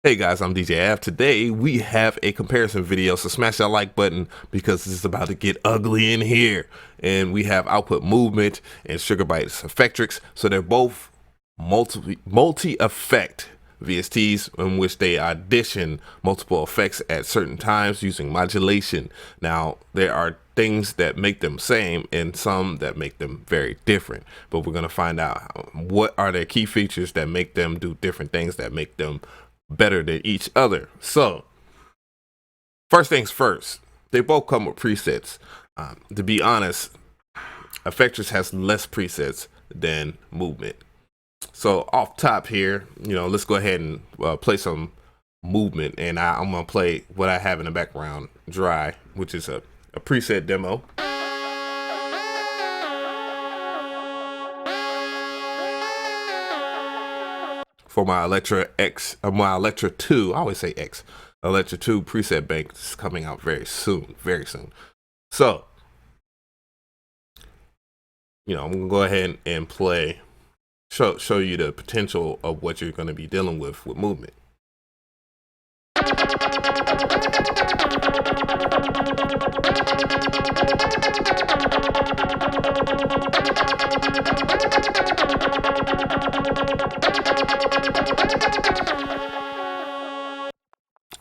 Hey guys, I'm DJ Av. Today we have a comparison video, so smash that like button because it's about to get ugly in here. And we have Output Movement and Sugarbytes Effectrix, so they're both multi-effect VSTs in which they audition multiple effects at certain times using modulation. Now, there are things that make them same and some that make them very different, but we're going to find out what are their key features that make them do different things that make them better than each other. So first things first, they both come with presets. To be honest, Effectrix has less presets than Movement. So off top here, let's go ahead and play some Movement, and I'm gonna play what I have in the background, Dry, which is a preset demo. For my Electra 2, I always say X, Electra 2 preset bank is coming out very soon. So, I'm gonna go ahead and play, show you the potential of what you're gonna be dealing with Movement.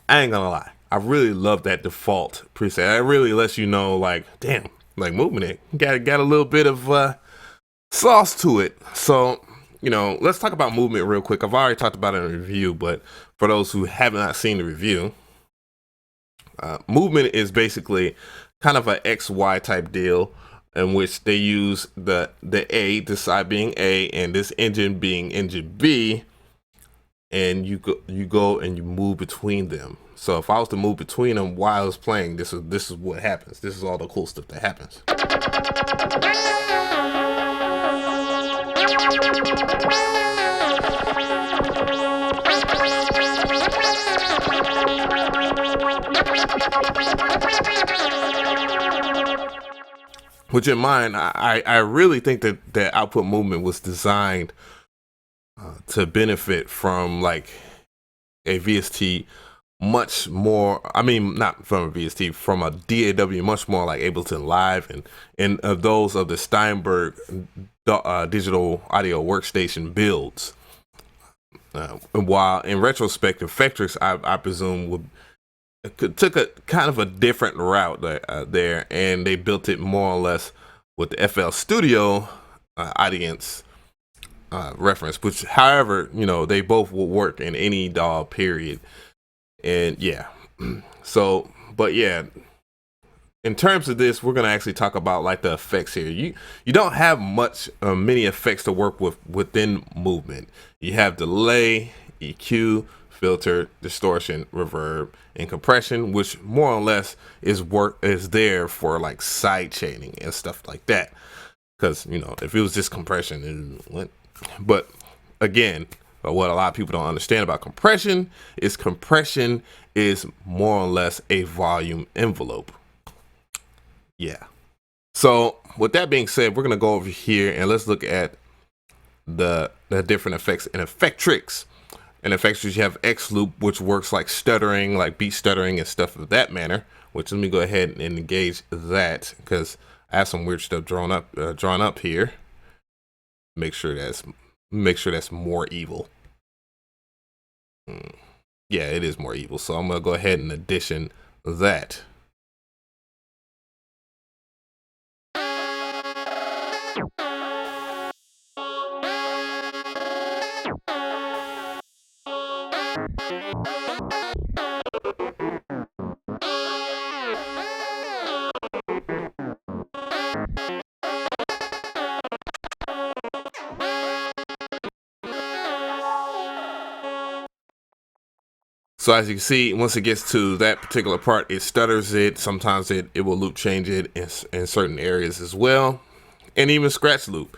I ain't gonna lie, I really love that default preset. It really lets you know, like, damn, like Movement, it got a little bit of sauce to it. So, let's talk about Movement real quick. I've already talked about it in a review, but for those who have not seen the review, Movement is basically kind of an XY type deal in which they use the A, this side being A, and this engine being engine B, and you go and you move between them. So if I was to move between them while I was playing, this is what happens. This is all the cool stuff that happens. Which in mind, I really think that Output Movement was designed to benefit from like a VST much more. I mean, not from a VST, from a DAW, much more like Ableton Live and those of the Steinberg digital audio workstation builds. While in retrospect, Effectrix, I presume, took a kind of a different route there, and they built it more or less with the FL Studio audience reference, which, however, they both will work in any DAW period. And yeah, so, but yeah, in terms of this, we're gonna actually talk about like the effects here. You don't have many effects to work with within Movement. You have delay, EQ, filter, distortion, reverb, and compression, which more or less is there for like side chaining and stuff like that. Because if it was just compression, but again, what a lot of people don't understand about compression is more or less a volume envelope. Yeah. So with that being said, we're gonna go over here and let's look at the different effects in Effectrix. In Effectrix, you have X loop, which works like stuttering, like beat stuttering and stuff of that manner. Which, let me go ahead and engage that because I have some weird stuff drawn up here. Make sure that's more evil. Yeah, it is more evil. So I'm gonna go ahead and addition that. So as you can see, once it gets to that particular part, it stutters it. Sometimes it will loop change it in certain areas as well. And even scratch loop,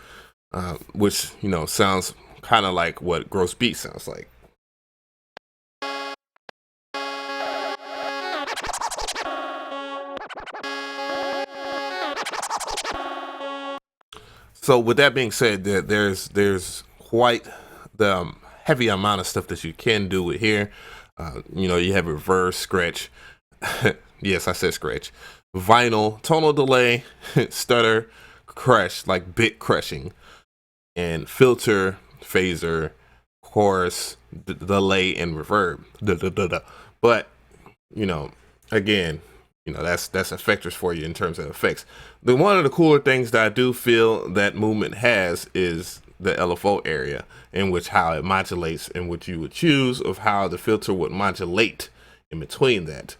which, sounds kind of like what gross beat sounds like. So with that being said, there's quite the heavy amount of stuff that you can do with here. You know, you have reverse, scratch. Yes, I said scratch. Vinyl, tonal delay, stutter, crush, like bit crushing, and filter, phaser, chorus, delay, and reverb. But, you know, again, you know, that's Effectrix for you in terms of effects. One of the cooler things that I do feel that Movement has is the LFO area, in which how it modulates, and which you would choose of how the filter would modulate in between that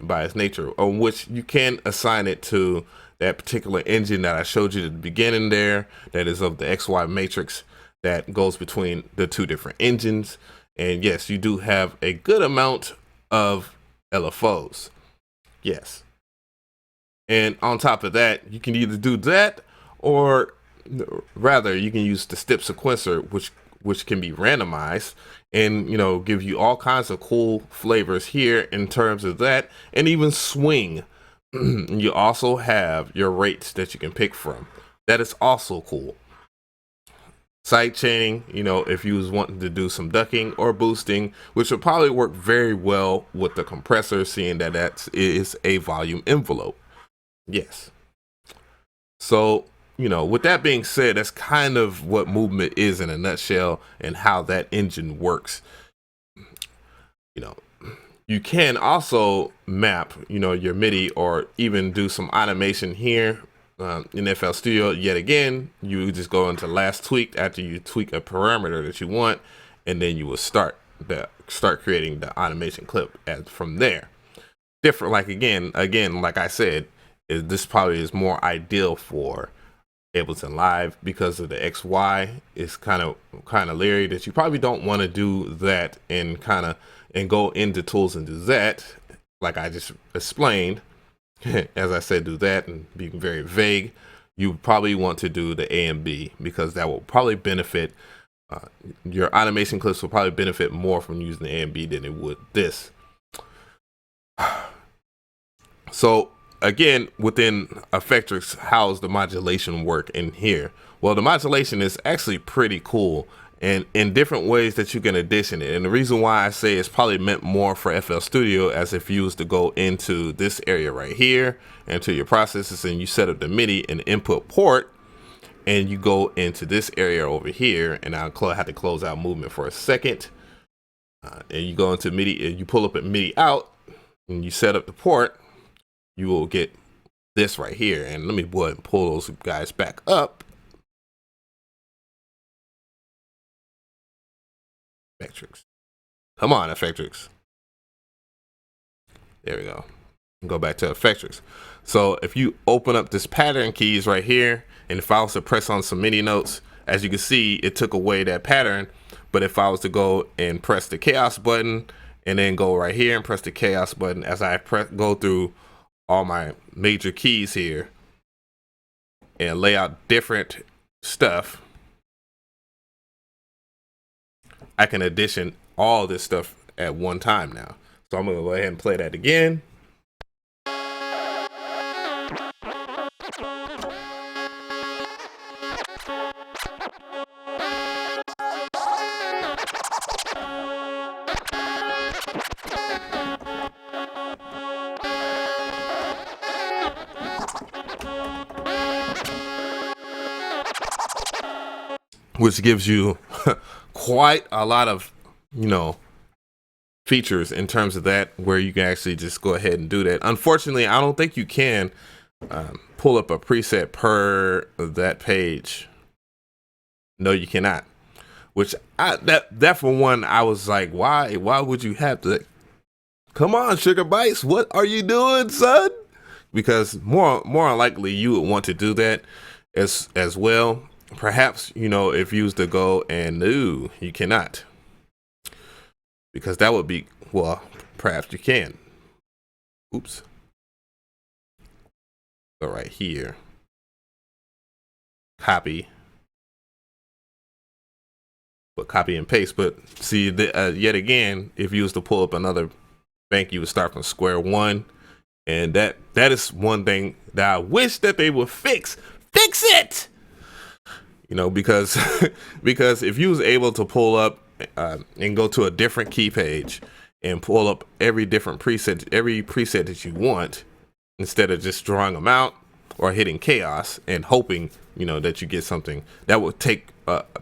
by its nature, on which you can assign it to that particular engine that I showed you at the beginning there, that is of the XY matrix that goes between the two different engines. And yes, you do have a good amount of LFOs. Yes. And on top of that, you can either do that, or rather you can use the step sequencer, which can be randomized and, you know, give you all kinds of cool flavors here in terms of that, and even swing. You also have your rates that you can pick from. That is also cool. Side chaining, you know, if you was wanting to do some ducking or boosting, which would probably work very well with the compressor, seeing that that is a volume envelope. Yes. So, you know, with that being said, that's kind of what Movement is in a nutshell, and how that engine works. You know, you can also map, you know, your MIDI, or even do some automation here in FL Studio. Yet again, you just go into last tweak after you tweak a parameter that you want, and then you will start creating the automation clip from there. Different, like again, like I said, this probably is more ideal for Ableton Live, because of the XY is kind of leery that you probably don't want to do that and go into tools and do that, like I just explained. As I said, do that and be very vague. You probably want to do the A and B, because that will probably benefit your automation clips will probably benefit more from using the A and B than it would this. So again, within Effectrix, how's the modulation work in here? Well, the modulation is actually pretty cool, and in different ways that you can addition it. And the reason why I say it's probably meant more for FL Studio, as if you was to go into this area right here, into your processes, and you set up the MIDI and input port, and you go into this area over here, and I'll have to close out Movement for a second. And you go into MIDI, and you pull up a MIDI out, and you set up the port, you will get this right here. And let me go ahead and pull those guys back up. Effectrix. Come on, Effectrix. There we go. Go back to Effectrix. So if you open up this pattern keys right here, and if I was to press on some MIDI notes, as you can see, it took away that pattern. But if I was to go and press the chaos button, and then go right here and press the chaos button, as I go through all my major keys here and lay out different stuff, I can addition all this stuff at one time now. So I'm gonna go ahead and play that again. Which gives you quite a lot of, you know, features in terms of that, where you can actually just go ahead and do that. Unfortunately, I don't think you can pull up a preset per that page. No, you cannot. Which that for one, I was like, why would you have to? Come on, Sugarbytes, what are you doing, son? Because more likely you would want to do that as well. Perhaps, you know, if you was to go and no, you cannot, because that would be, well, perhaps you can. Oops. Go right here. Copy. But copy and paste. But see, yet again, if you was to pull up another bank, you would start from square one. And that is one thing that I wish that they would fix. Fix it! You know, because if you was able to pull up and go to a different key page and pull up every preset that you want, instead of just drawing them out or hitting chaos and hoping, you know, that you get something that will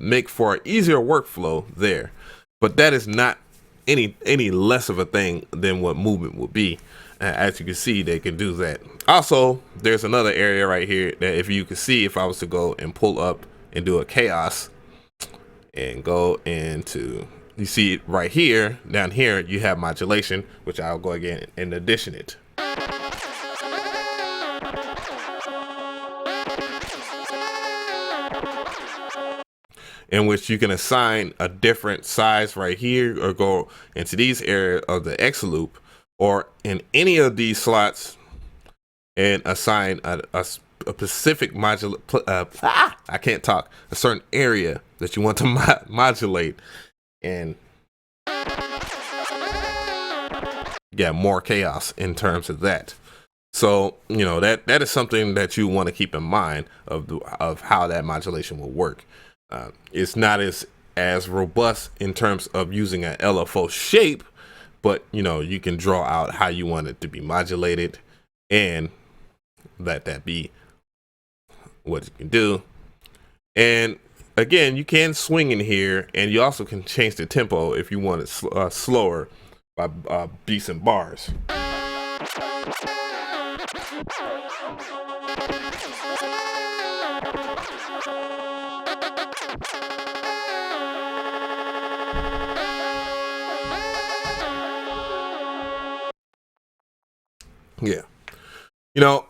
make for an easier workflow there. But that is not any less of a thing than what movement will be. As you can see, they can do that. Also, there's another area right here that if you can see, if I was to go and pull up and do a chaos and go into, you see it right here, down here, you have modulation, which I'll go again and addition it. In which you can assign a different size right here, or go into these areas of the X loop, or in any of these slots, and assign a specific I can't talk, a certain area that you want to modulate, and yeah, more chaos in terms of that. So, you know, that is something that you want to keep in mind of how that modulation will work. It's not as robust in terms of using an LFO shape, but you know, you can draw out how you want it to be modulated and let that be what you can do. And again, you can swing in here, and you also can change the tempo if you want it slower by beats and bars. Yeah, you know,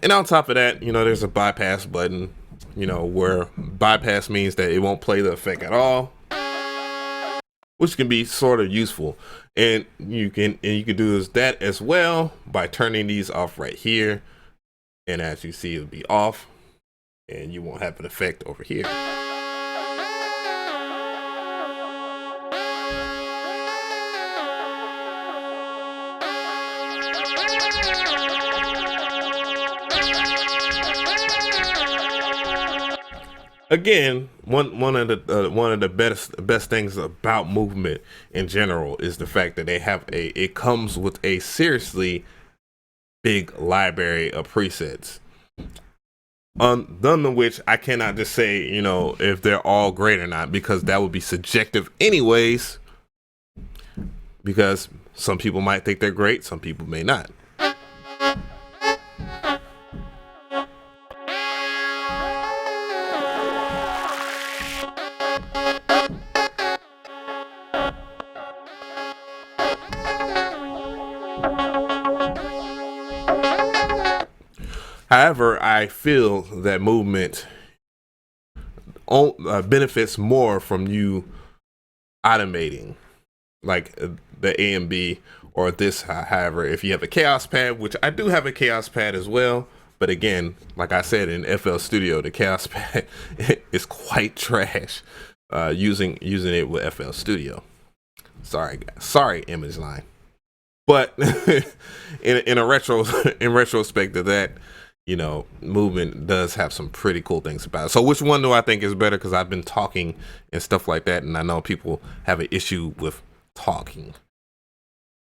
and on top of that, you know, there's a bypass button, you know, where bypass means that it won't play the effect at all, which can be sort of useful. And you can do that as well by turning these off right here. And as you see, it'll be off, and you won't have an effect over here. Again, one of the best things about movement in general is the fact that it comes with a seriously big library of presets. None of which I cannot just say, you know, if they're all great or not, because that would be subjective anyways. Because some people might think they're great, some people may not. However, I feel that movement benefits more from you automating, like the A and B or this. However, if you have a chaos pad, which I do have a chaos pad as well, but again, like I said, in FL Studio, the chaos pad is quite trash. Using it with FL Studio. Sorry, Image Line. But in retrospect of that, you know, movement does have some pretty cool things about it. So which one do I think is better? Because I've been talking and stuff like that, and I know people have an issue with talking.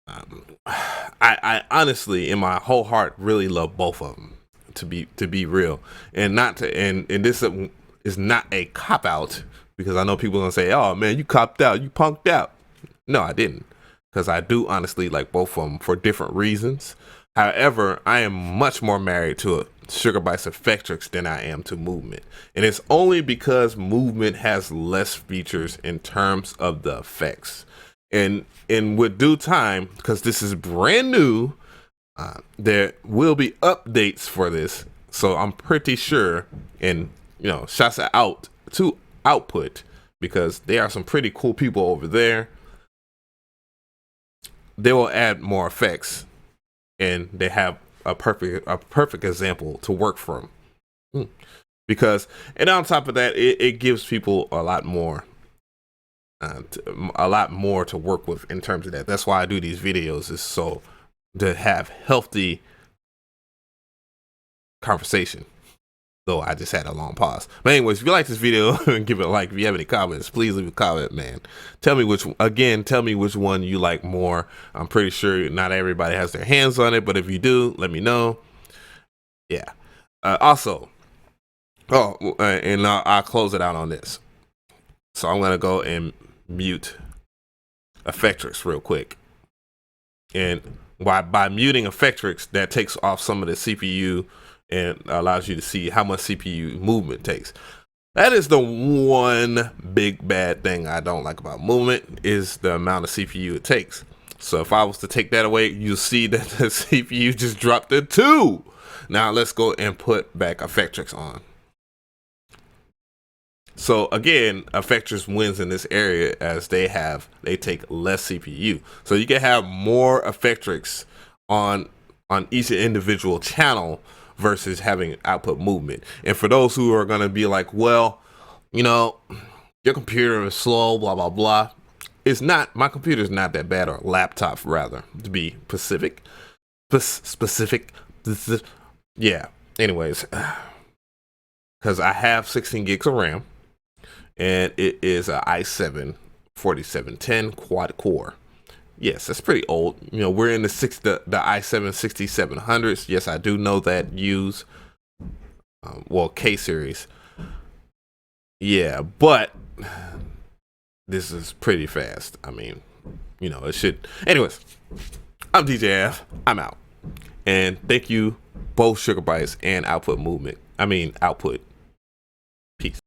I honestly, in my whole heart, really love both of them. To be real, and this is not a cop out, because I know people are gonna say, "Oh man, you copped out, you punked out." No, I didn't, because I do honestly like both of them for different reasons. However, I am much more married to a Sugarbytes Effectrix than I am to Movement. And it's only because Movement has less features in terms of the effects. And with due time, because this is brand new, there will be updates for this. So I'm pretty sure, and you know, shouts out to Output, because there are some pretty cool people over there. They will add more effects, and they have a perfect example to work from. Because, and on top of that, it gives people a lot more to work with in terms of that. That's why I do these videos, is so to have healthy conversation. though I just had a long pause. But anyways, if you like this video, give it a like. If you have any comments, please leave a comment, man. Tell me which one you like more. I'm pretty sure not everybody has their hands on it, but if you do, let me know. Yeah. Also, and I'll close it out on this. So I'm gonna go and mute Effectrix real quick. And by muting Effectrix, that takes off some of the CPU and allows you to see how much CPU movement takes. That is the one big bad thing I don't like about movement, is the amount of CPU it takes. So if I was to take that away, you'll see that the CPU just dropped to 2. Now let's go and put back Effectrix on. So again, Effectrix wins in this area as they take less CPU. So you can have more Effectrix on each individual channel versus having output movement. And for those who are going to be like, well, you know, your computer is slow, blah, blah, blah. It's not, my computer is not that bad, or laptop rather, to be specific. Yeah, anyways, because I have 16 gigs of RAM, and it is an i7 4710 quad core. Yes, that's pretty old. You know, we're in the i7 6700s. Yes, I do know that use well, K series. Yeah, but this is pretty fast. I mean, you know, it should. Anyways, I'm DJ F. I'm out. And thank you both Sugarbytes and Output.